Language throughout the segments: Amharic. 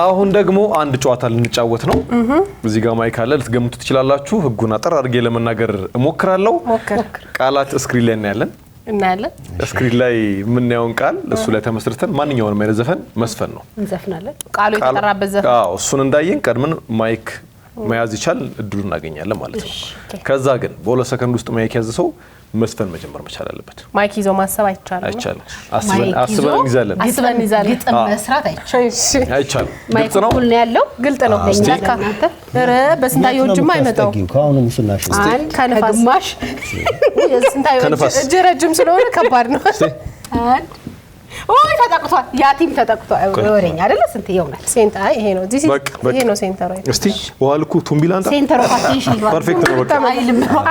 አሁን ደግሞ አንድ ጨዋታ ልንጫወት ነው እዚህ ጋር ማይክ አለ ልትገምቱ ትችላላችሁ ህጉን አጠር አድርጌ ለመናገር እሞክራለሁ ቃላት ስክሪን ላይ እናያለን ስክሪን ላይ ምን ያውን ቃል እሱ ላይ ተመስርተን ማንኛውንም አይነት ዘፈን መስፈን ነው እንዘፍናለን ቃሉ የተጠራበት ዘፈን እሱን እንዳየን ቀድመን ማይክ መያዝ ይቻል እድሉን እናገኛለን ማለት ነው ከዛ ግን በ2 ሰከንድ ውስጥ ማይክ ያዘ ሰው መስፈን መጀመር መቻል አለበት ማይክ ይዞ ማሰብ አይቻልም አስበን እንይዛለን ግጥም መስራት አይቻልም ማይክ ሁሉ ነው ያለው ግልጥ ነው ለኛንተ ኧረ በስንታየው ጅማ አይመጣው ካሁን ሙስናሽ ከንፋስ የስንታየው ጀረጅም ስለሆነ ከባድ ነው ወይ ተጠቅቷል ያቲም ተጠቅቷል ወሬኛ አይደለ ስንት ይሆናል ሴንተር ይሄ ነው ይሄ ነው ሴንተሩ እስቲ ዋልኩ ቱምቢላንታ ሴንተር ኦፍ አቴንሽን ፐርፌክት ነው በቃ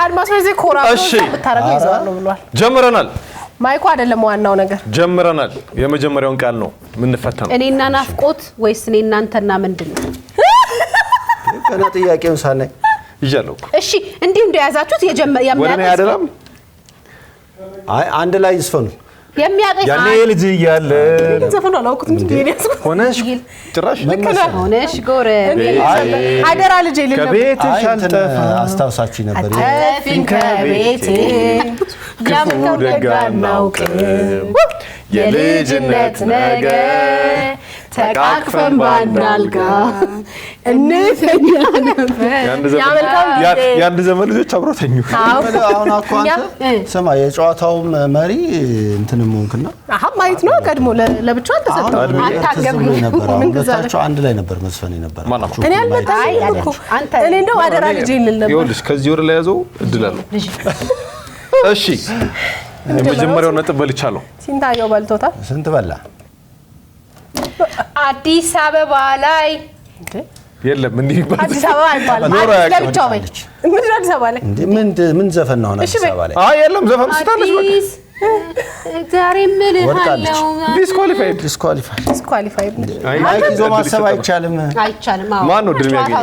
አልማስ ወይዘ ኮራፕሽን ብታረገው ይዘዋል ነው ብሏል ጀምረናል ማይኩ አይደለም ዋናው ነገር ጀምረናል የመጀመሪያውን ቃል ነው ምን ፈተነው እኔና ናፍቆት ወይስ እኔ እናንተና ምንድነው ከና ጥያቄውን ሳናይ ይያለው እሺ እንዴ እንደያዛችሁት ወደኔ አይደለም አይ አንድ ላይ ይስፈኑ የሚያቀኝ ያኔ ልጅ ይያለ ዘፈኑ አላውቁት ምን ይያስ ሆነሽ ጭራሽ ሆነሽ ጎረ አደራ ልጅ ይልል ከቤትሽ አንጠፋ አስታውሳችሁ ነበር አፊን ከቤቴ ክፉ ደጋናው የልጅነት ነገር ተቃቅፈን ባንዳልጋ እንተኛ ነበር ያንድ ዘመን ልጆች አብሮተኙ አሁን አኮ አንተ ሰማ የጨዋታው መሪ እንትን ሞንክና ማይት ነው ቀድሞ ለብቻው ተሰጠው አታገብሩ ምን ገዛቸው አንድ ላይ ነበር መስፈን ነበር እኔ አልመጣይ አንተ እኔ እንደው አደራ ልጅ ይልል ነበር ይኸውልሽ ከዚህ ወር ላይ ያዘው እድላለሁ እሺ የመጀመሪያው ነጥብ በልቻለሁ ሲንታየው በልቶታል ስንት በላ አዲስ አበባ ላይ የለም እንዴ አዲስ አበባ አይባልም ለብቻው በል ምን አዲስ አበባ ላይ ምን ዘፈን ነው አዲስ አበባ ላይ የለም ዘፈን ስታለሽ በቃ ዛሬ ምን አለው ዲስኳሊፋይድ ማይክ ይዞ ማሰብ አይቻልም ማን ነው ድል የሚያገኝ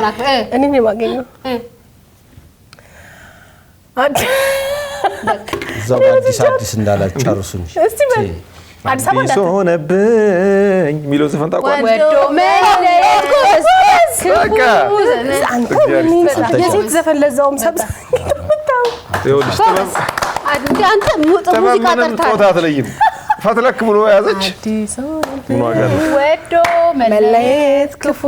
እኔ ነኝ ማገኘው እዛው አዲስ እንዳላችሁ ጨርሱኝ እስቲ በል አዲስ አበባ እንዳት ሆነብኝ ሚለው ዘፈን ታውቃለህ ወዶ መለየት በቃ የሴት ዘፈን ለዛውም ሰብስ ይኸውልሽ አንተ ሙዚቃ ጠርታ አትለይም ፈትለክ ብሎ ያዘች ወዶ መለየት ክፉ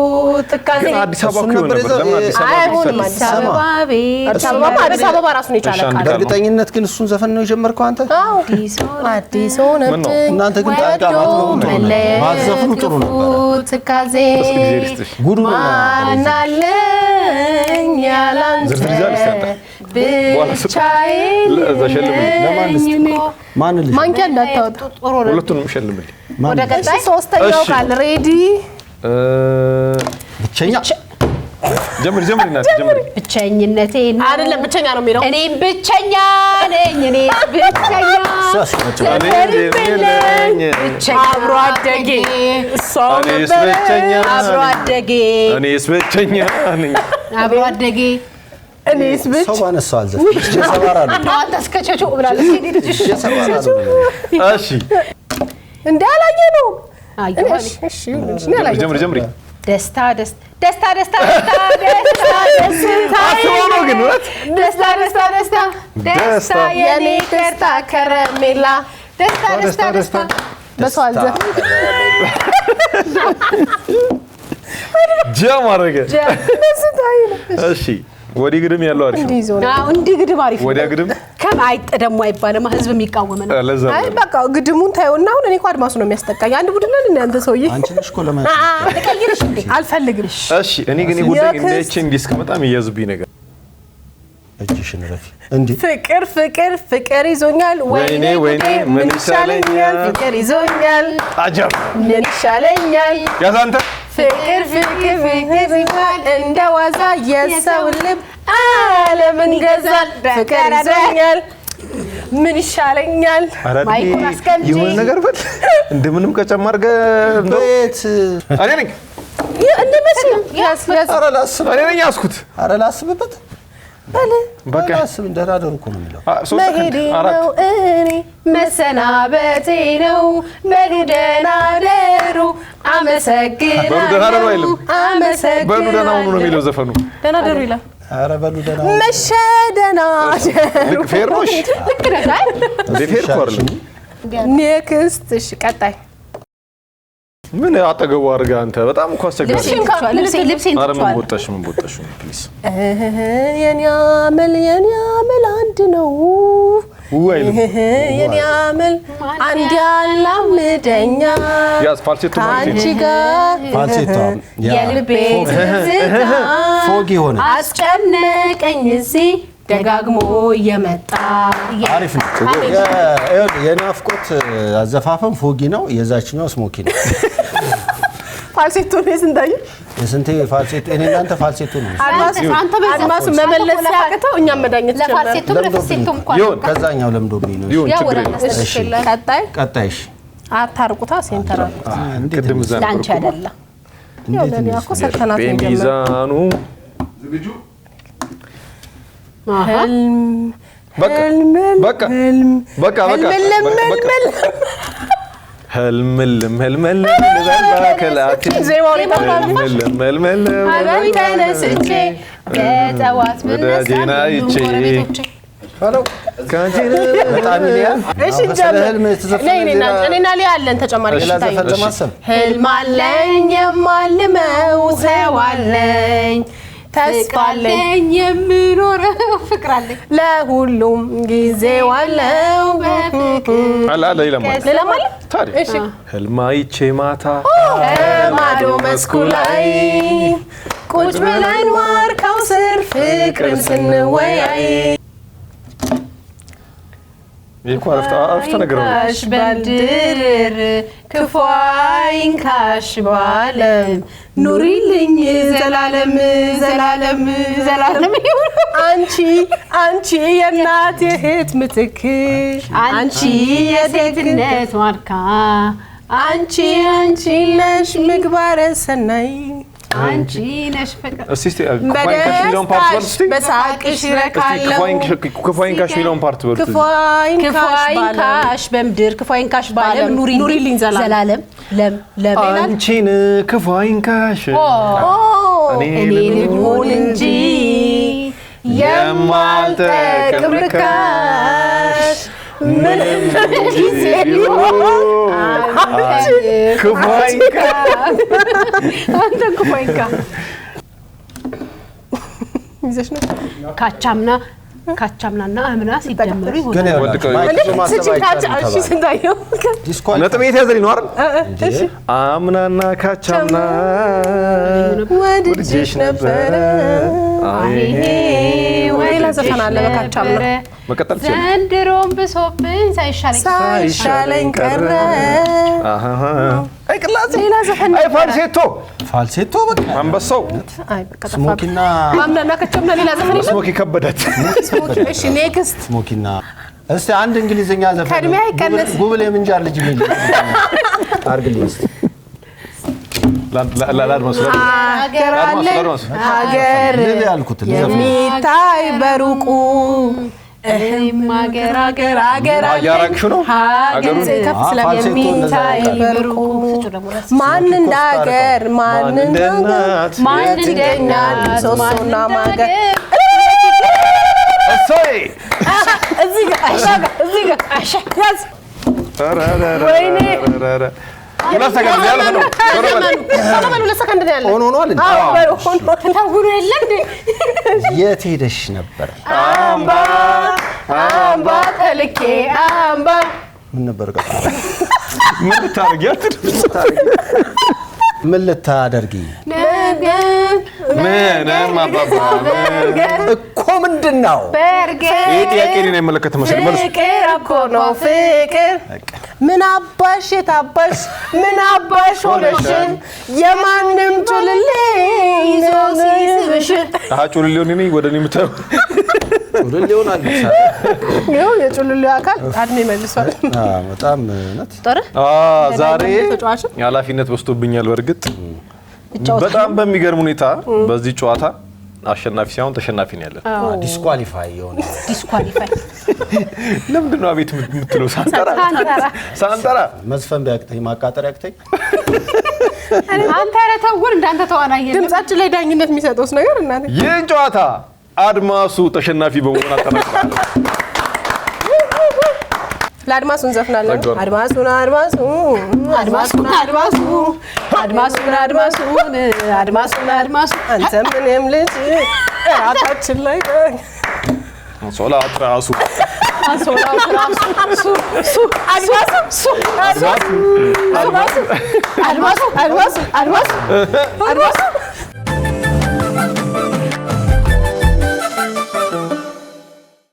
ትካዜ አዲስ አበባ እኮ ነበር ለምን አዲስ አበባ ራሱን ይቻላል በእርግጠኝነት ግን እሱን ዘፈን ነው የጀመርከው አንተ አዲስ ሆነብኝ እናንተ ግን ታውቃላችሁ ማዘፍኑ ጥሩ ነበር ትካዜ ጉዱ ማናለኝ ያላንተ ብቻዬን ማን ልጅ ማንኪያ እንዳታወጣ ሁለቱንም ሸልምልኝ ወደ ቀጣይ ሶስተኛው ቃል ሬዲ ብቸኛ ጀምሪ ብቸኝነቴ አይደለም ብቸኛ ነው የሚለው እኔም ብቸኛ ነኝ እኔ ብቸኛ አብሮ አደጌ እኔስ ብቸኛ አብሮ አደጌ እኔስ ብቸኛ ነኝ አብሮ አደጌ እኔስ ብቻ ሰው አነሳው አልዘፈን ጀሰባራሉ አንተ እስከቸቾ ብላለች ሄደች ጀሰባራሉ እሺ እንዳላየ ነው እሺ ጀምሪ ደስታ አትሆነው ግን ወት ደስታ የኔ ደስታ ከረሜላ ደስታ በሰው አልዘፈን ጃም አረገ እሺ ወዲ ግድም ያለው አሪፍ እንዴ ግድም አሪፍ ወዲያ ግድም ከማይጥ ደሞ አይባልም ህዝብ የሚቃወመ ነው አይ በቃ ግድሙን ታዩና አሁን እኔ እኮ አድማሱ ነው የሚያስጠቃኝ አንድ ቡድን ነን አንተ ሰውዬ አንቺ ነሽ እኮ ለማለት ተቀይርሽ እንዴ አልፈልግም እሺ እኔ ግን ጉዳይ እንደች እንዲስከ በጣም ይያዝብኝ ነገር እጅሽን ረፊ እንዴ ፍቅር ይዞኛል ወይኔ ምን ይሻለኛል ፍቅር ይዞኛል አጀብ ምን ይሻለኛል ያዛንተ ፍቅር ይዞኛል እንደዋዛ የሰው ልብ ዓለምን ገዛል ፍቅር ይዞኛል ምን ይሻለኛል ማይኩን አስቀምጪ ይሁን ነገር በል እንደምንም ከጨማርገ ቤት እኔ ነኝ እንደመስ ያስ እኔ ነኝ ያስኩት አረ ላስብበት በቃ አስብ እንደራደሩ እኮ ነው የሚለው መሄዴ ነው እኔ መሰናበቴ ነው በደህና ደሩ አመሰግናለሁ። በሉ ደህና ደሩ አይልም። አመሰግናለሁ። በሉ ደህና ሁኑ ነው የሚለው ዘፈኑ። ደህና ደሩ ይላል። ኧረ በሉ ደህና መሸ ደህና ደሩ። ልክ ፌር ነው። እሺ ልክ ነህ አይደል? ፌር እኮ አይደለም። ኔክስት እሺ ቀጣይ ምን አጠገቡ አድርገህ አንተ በጣም እኮ አስቸጋሪ። ልብሴን ኧረ ምን ቦጣሽ ፕሊዝ። የኔ አመል አንድ ነው። አይልም። የኔ አመል አንድ ያላምደኛ ያዝ ፋልሴቶ አንቺ ጋር ፋልሴቶ የልቤ ትዝታ ፎጊ ሆነ አስጨነቀኝ እዚህ ደጋግሞ እየመጣ አሪፍ ነው። የናፍቆት አዘፋፈን ፎጊ ነው። የዛችኛው ስሞኪ ነው። ፋልሴቶ ነው ስንታዩ የስንቴ ፋልሴቶ እኔ እናንተ ፋልሴቶ ነው። አድማሱ መመለስ ያቅተው እኛም መዳኘት ይሁን ከዛኛው ለምዶብኝ ነው። ይሁን ችግር የለም። ቀጣይሽ አታርቁታ ሴንተር ቅድም እዛ ላንቺ አይደለ ያው ለኔ እኮ ሰከናት ሚዛኑ በቃ ህልምልም ተነስቼ በጠዋት ብነሳ እኔና ሊያ አለን ተጨማሪ ህልም አለኝ የማልመው ሰው አለኝ ተስፋ አለኝ የምኖረው ፍቅር አለኝ ለሁሉም ጊዜው አለው ሌላ ማለት እሺ ህልም አይቼ ማታ ማዶ መስኩ ላይ ቁጭ ብለን ዋርካው ስር ፍቅርን ስንወያይ ይሄ አረፍተ ነገር ነው። በድር ክፉ አይንካሽ በዓለም ኑሪልኝ ዘላለም ዘላለም ዘላለም አንቺ የእናቴ እህት ምትክ አንቺ የሴትነት ዋርካ አንቺ ነሽ ምግባረ ሰናይ አንቺ ነሽ ፍቅር እስቲ ክፋይንካሽ ሚሊዮን ፓርት በል እስቲ በሳቅሽ ረካለው ክፋይንካሽ ሚሊዮን ፓርት በል ክፋይንካሽ በምድር ክፋይንካሽ በዓለም ኑሪልኝ ዘላለም ለም አንቺን ክፋይንካሽ እኔ ልሁን እንጂ የማልጠቅም ርካሽ ምንም ጊዜ ሊሆን ክፋይንካ አንተ ክፋይንካ ይዘሽ ነው ካቻምናና አምና ሲደመሩ ይሆናል። ነጥብ የተያዘልኝ ነው አይደል? አምናና ካቻምና ወድጄሽ ነበረ። ሌላ ዘፈን አለ በካቻምና መቀጠል ትችላለህ። ዘንድሮም ብሶብኝ ሳይሻለኝ ቀረ። አይ ቅላጼ ሌላ ዘፈን አይ ፋልሴቶ በቃ አንበሳው ስሞኪና አምናና ካቻምና ሌላ ዘፈን ስሞኪ ከበዳት። እሺ ኔክስት ስሞኪና እስቲ አንድ እንግሊዘኛ ዘፈን ከእድሜ አይቀነስ ጉብል የምንጃር ልጅ ምን አርግልኝ እስቲ ሀገር ያልኩት የሚታይ በሩቁ ሀገር ያራክሹ ነው ሀገሩን ከፍ ስለሚታይ በሩቁ ማን እንደ ሀገር ማን እንደ እናት ሶሶና ማገር እዚህ ጋር ያዝ ወይኔ ለሰከንድ ያለ ነው ለሰከንድ ነው ያለ ሆኖ አይደል? ታውሩ የለ እንዴ የት ሄደሽ ነበር? አምባ ተልኬ አምባ ምን ነበር ቀጣ? ምን ልታደርጊ? ምንም አባባ እኮ ምንድነው? ይሄ ጥያቄ እኔን አይመለከትም መሰለኝ። መልስ ፍቅር እኮ ነው ፍቅር ምን አባሽ የታባሽ ምን አባሽ ሆነሽ የማንም ጩልሌ ይዞ ሲስብሽ ጩልሌውን እኔ ወደ እኔ የምታየው ጩልሌውን አልሳ ይኸው የጩልሌው አካል አድሜ መልሷል። በጣም ነት ዛሬ ኃላፊነት በዝቶብኛል። በእርግጥ በጣም በሚገርም ሁኔታ በዚህ ጨዋታ አሸናፊ ሳይሆን ተሸናፊ ነው ያለን። ዲስኳሊፋይ የሆነ ለምንድን ነው አቤት የምትለው? ሳንጠራ መዝፈን ቢያቅተኝ ማቃጠር ያቅተኝ አንተ ኧረ ተውር እንዳንተ ተዋናይ የለም ድምጻችን ላይ ዳኝነት የሚሰጠውስ ነገር እናቴ ይህን ጨዋታ አድማሱ ተሸናፊ በመሆን አጠናቅቋል። ለአድማሱ እንዘፍናለን። አድማሱን አንተ ምንም ልጅ ራታችን ላይ ሶላት ራሱ አድማሱ